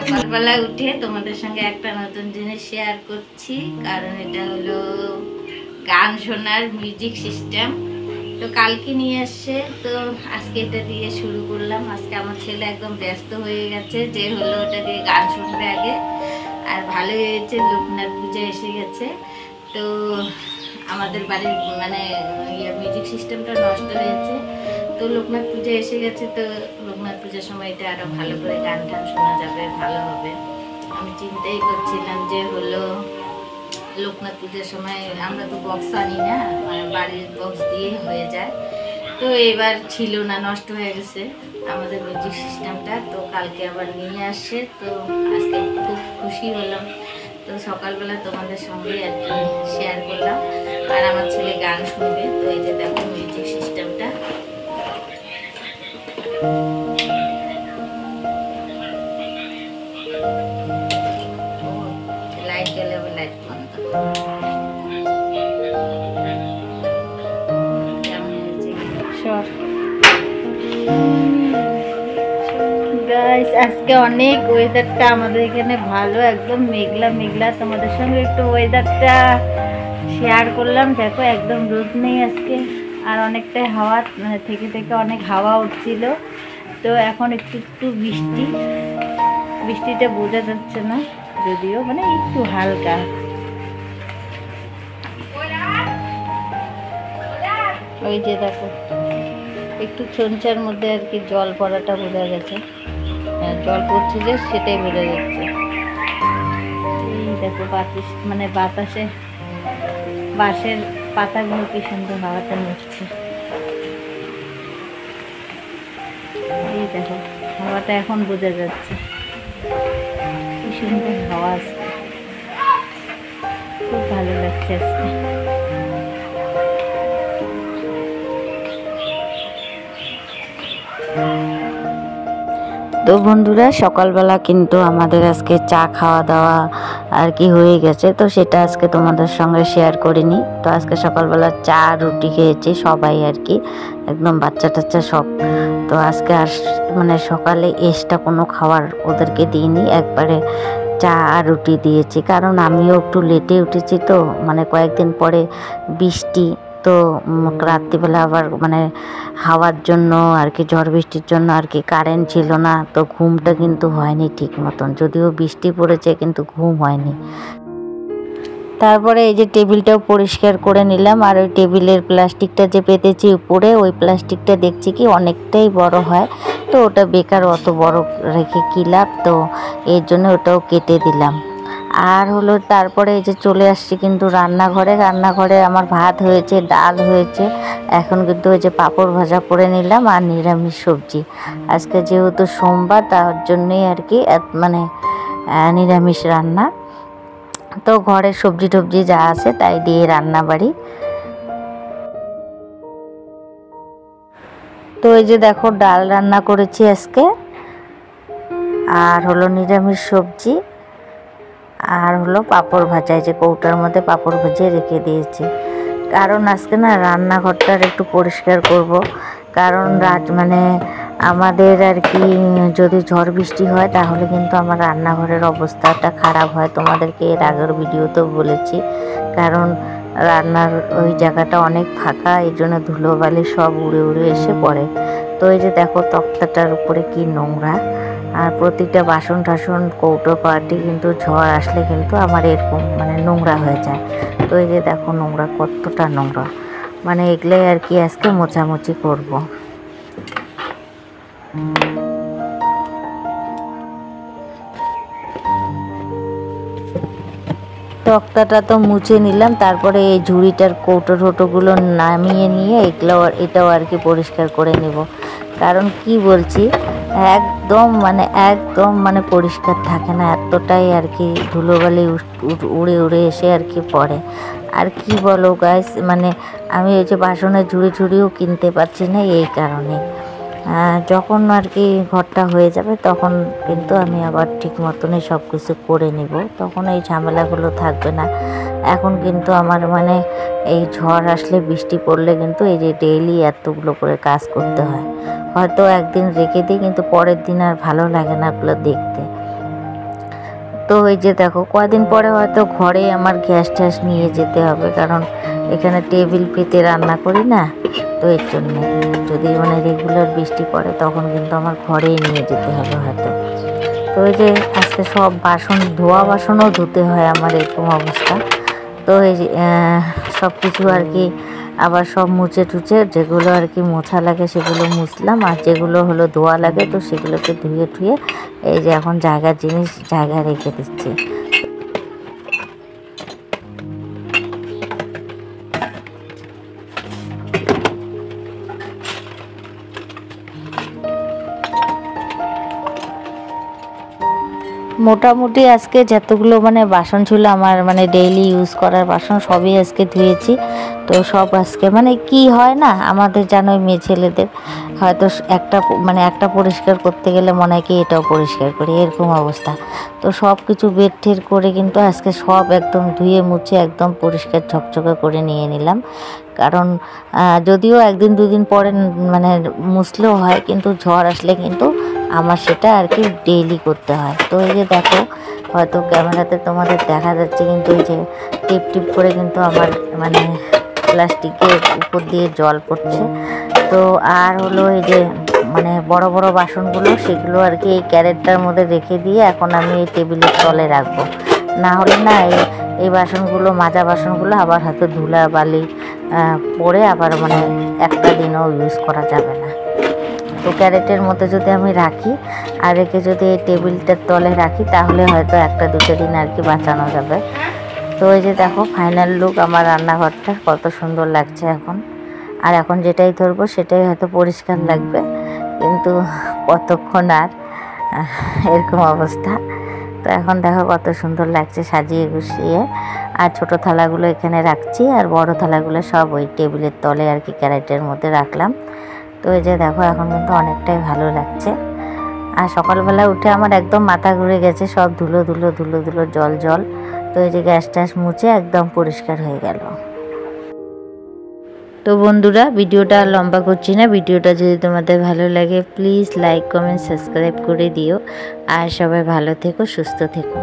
সকালবেলা উঠে তোমাদের সঙ্গে একটা নতুন জিনিস শেয়ার করছি, কারণ এটা হলো গান শোনার মিউজিক সিস্টেম। তো কালকে নিয়ে আসছে, তো আজকে এটা দিয়ে শুরু করলাম। আজকে আমার ছেলে একদম ব্যস্ত হয়ে গেছে যে হলো ওটা দিয়ে গান শুনবে আগে। আর ভালোই হয়েছে, লোকনাথ পূজা এসে গেছে। তো আমাদের বাড়ির মানে মিউজিক সিস্টেমটা নষ্ট হয়েছে, তো লোকনাথ পূজা এসে গেছে। তো লোকনাথ পূজার সময় এটা আরও ভালো করে গান টান শোনা যাবে, ভালো হবে। আমি চিন্তাই করছিলাম যে হলো লোকনাথ পূজার সময় আমরা তো বক্স আনি না, মানে বাড়ির বক্স দিয়ে হয়ে যায়। তো এবার ছিল না, নষ্ট হয়ে গেছে আমাদের মিউজিক সিস্টেমটা। তো কালকে আবার নিয়ে আসছে, তো আজকে খুব খুশি হলাম। তো সকালবেলা তোমাদের সঙ্গে আর কি শেয়ার করলাম। আর আমার ছেলে গান শুনবে। তো এই যে দেখো মিউজিক সিস্টেমটা, লাইট জ্বলে, লাইট বন্ধ। আজকে অনেক ওয়েদারটা আমাদের এখানে ভালো, একদম মেঘলা মেঘলা। তোমাদের সঙ্গে একটু ওয়েদারটা শেয়ার করলাম। দেখো একদম রোদ নেই আজকে, আর অনেকটাই হাওয়া থেকে থেকে অনেক হাওয়া উঠছিল। তো এখন একটু একটু বৃষ্টিটা বোঝা যাচ্ছে না, যদিও মানে একটু হালকা। ওই যে দেখো একটু ছঞ্চার মধ্যে আর কি জল পড়াটা বোঝা গেছে। হ্যাঁ, জল পড়ছে যে সেটাই বোঝা যাচ্ছে। এই দেখো বাতাস, মানে বাতাসে বাঁশের পাতাগুলো কি সুন্দর হাওয়াতে নড়ছে। এই দেখো হাওয়াটা এখন বোঝা যাচ্ছে, কি সুন্দর হাওয়া আসছে, খুব ভালো লাগছে আজকে। তো বন্ধুরা, সকালবেলা কিন্তু আমাদের আজকে চা খাওয়া দাওয়া আর কি হয়ে গেছে। তো সেটা আজকে তোমাদের সঙ্গে শেয়ার করিনি। তো আজকে সকালবেলা চা রুটি খেয়েছি সবাই আর কি, একদম বাচ্চা টাচ্চা সব। তো আজকে আর মানে সকালে এক্সট্রা কোনো খাবার ওদেরকে দিইনি, একবারে চা আর রুটি দিয়েছি। কারণ আমিও একটু লেটে উঠেছি, তো মানে কয়েকদিন পরে বৃষ্টি, তো রাত্রিবেলা আবার মানে হাওয়ার জন্য আর কি, ঝড় বৃষ্টির জন্য আর কি কারেন্ট ছিল না। তো ঘুমটা কিন্তু হয়নি ঠিক মতন, যদিও বৃষ্টি পড়েছে কিন্তু ঘুম হয়নি। তারপরে এই যে টেবিলটাও পরিষ্কার করে নিলাম। আর ওই টেবিলের প্লাস্টিকটা যে পেতেছি উপরে, ওই প্লাস্টিকটা দেখছি কি অনেকটাই বড় হয়। তো ওটা বেকার, অত বড় রেখে কী লাভ, তো এর জন্য ওটাও কেটে দিলাম। আর হলো তারপরে এই যে চলে আসছি কিন্তু রান্নাঘরে আমার ভাত হয়েছে, ডাল হয়েছে। এখন কিন্তু ওই যে পাঁপড় ভাজা করে নিলাম আর নিরামিষ সবজি। আজকে যেহেতু সোমবার, তার জন্যই আর কি মানে নিরামিষ রান্না। তো ঘরের সবজি টবজি যা আছে তাই দিয়ে রান্না বাড়ি। তো এই যে দেখো ডাল রান্না করেছি আজকে, আর হলো নিরামিষ সবজি, আর হলো পাঁপড় ভাজা। এই যে কৌটার মধ্যে পাঁপড় ভেজে রেখে দিয়েছি। কারণ আজকে না রান্নাঘরটার একটু পরিষ্কার করব। কারণ মানে আমাদের আর কি যদি ঝড় বৃষ্টি হয় তাহলে কিন্তু আমার রান্নাঘরের অবস্থাটা খারাপ হয়। তোমাদেরকে এর আগের ভিডিওতেও বলেছি। কারণ রান্নার ওই জায়গাটা অনেক ফাঁকা, এই জন্য ধুলোবালি সব উড়ে উড়ে এসে পড়ে। তো এই যে দেখো তক্তাটার উপরে কি নোংরা, আর প্রতিটা বাসন টাসন কৌটো পাটি কিন্তু ঝড় আসলে কিন্তু আমার এরকম মানে নোংরা হয়ে যায়। তো এই যে দেখো নোংরা, কতটা নোংরা, মানে এগুলোই আর কি আজকে মোছামুছি করব। তক্তাটা তো মুছে নিলাম। তারপরে এই ঝুড়িটার কৌটো টোটোগুলো নামিয়ে নিয়ে এটাও আর কি পরিষ্কার করে নেব। কারণ কি বলছি, একদম মানে পরিষ্কার থাকে না, এতটাই আর কি ধুলোবালি উড়ে উড়ে এসে আর কি পড়ে। আর কি বলো গাইস, মানে আমি ওই যে বাসনের ঝুড়িও কিনতে পারছি না, এই কারণে। যখন আর কি ঘরটা হয়ে যাবে তখন কিন্তু আমি আবার ঠিক মতনই সব কিছু করে নিব, তখন এই ঝামেলাগুলো থাকবে না। এখন কিন্তু আমার মানে এই ঝড় আসলে, বৃষ্টি পড়লে কিন্তু এই যে ডেইলি এতগুলো করে কাজ করতে হয়। হয়তো একদিন রেখে দিই, কিন্তু পরের দিন আর ভালো লাগে না ওগুলো দেখতে। তো এই যে দেখো কয়দিন পরে হয়তো ঘরে আমার গ্যাস ট্যাস নিয়ে যেতে হবে, কারণ এখানে টেবিল পেতে রান্না করি না, তো এর জন্যে যদি মানে রেগুলার বৃষ্টি পড়ে তখন কিন্তু আমার ঘরেই নিয়ে যেতে হবে হয়তো। তো এই যে আজকে সব বাসন, ধোয়া বাসনও ধুতে হয় আমার, এরকম অবস্থা। তো এই যে সব কিছু আর কি আবার সব মুছে টুচে, যেগুলো আর কি মোছা লাগে সেগুলো মুছলাম, আর যেগুলো হলো ধোয়া লাগে তো সেগুলোকে ধুয়ে টুয়ে এই যে এখন জায়গার জিনিস জায়গায় রেখে দিচ্ছি। মোটামুটি আজকে যতগুলো মানে বাসন ছিল আমার, মানে ডেইলি ইউজ করার বাসন, সবই আজকে ধুয়েছি। তো সব আজকে মানে কি হয় না, আমাদের জানোই মেয়ে ছেলেদের হয়তো একটা পরিষ্কার করতে গেলে মনে হয় কি এটাও পরিষ্কার করি, এরকম অবস্থা। তো সব কিছু বের ঠের করে কিন্তু আজকে সব একদম ধুয়ে মুছে একদম পরিষ্কার ঝকঝকে করে নিয়ে নিলাম। কারণ যদিও একদিন দুদিন পরে মানে মুছলেও হয়, কিন্তু ঝড় আসলে কিন্তু আমার সেটা আর কি ডেইলি করতে হয়। তো এই যে দেখো হয়তো ক্যামেরাতে তোমাদের দেখা যাচ্ছে, কিন্তু এই যে টিপ টিপ করে কিন্তু আমার মানে প্লাস্টিকের উপর দিয়ে জল পড়ছে। তো আর হলো এই যে মানে বড় বড় বাসনগুলো, সেগুলো আর কি এই ক্যারেটটার মধ্যে রেখে দিয়ে এখন আমি এই টেবিলের তলে রাখবো। না হলে না এই বাসনগুলো, মাজা বাসনগুলো আবার হয়তো ধুলা বালি পরে আবার মানে একটা দিনও ইউজ করা যাবে না। তো ক্যারেটের মধ্যে যদি আমি রাখি আর রেখে যদি এই টেবিলটার তলে রাখি, তাহলে হয়তো একটা দুটো দিন আর কি বাঁচানো যাবে। তো এই যে দেখো ফাইনাল লুক আমার রান্নাঘরটা কত সুন্দর লাগছে এখন। আর এখন যেটাই ধরবো সেটাই হয়তো পরিষ্কার লাগবে, কিন্তু কতক্ষণ আর, এরকম অবস্থা। তো এখন দেখো কত সুন্দর লাগছে সাজিয়ে গুছিয়ে। আর ছোট থালাগুলো এখানে রাখছি, আর বড় থালাগুলো সব ওই টেবিলের তলে আর কি ক্যারেটের মধ্যে রাখলাম। তো এই যে দেখো এখন কিন্তু অনেকটাই ভালো লাগছে। আর সকালবেলা উঠে আমার একদম মাথা ঘুরে গেছে, সব ধুলো ধুলো ধুলো ধুলো জল জল। তো এই যে গ্যাস ট্যাস মুছে একদম পরিষ্কার হয়ে গেল। তো বন্ধুরা ভিডিওটা আর লম্বা করছি না, ভিডিওটা যদি তোমাদের ভালো লাগে প্লিজ লাইক কমেন্ট সাবস্ক্রাইব করে দিও। আর সবাই ভালো থেকো, সুস্থ থেকো।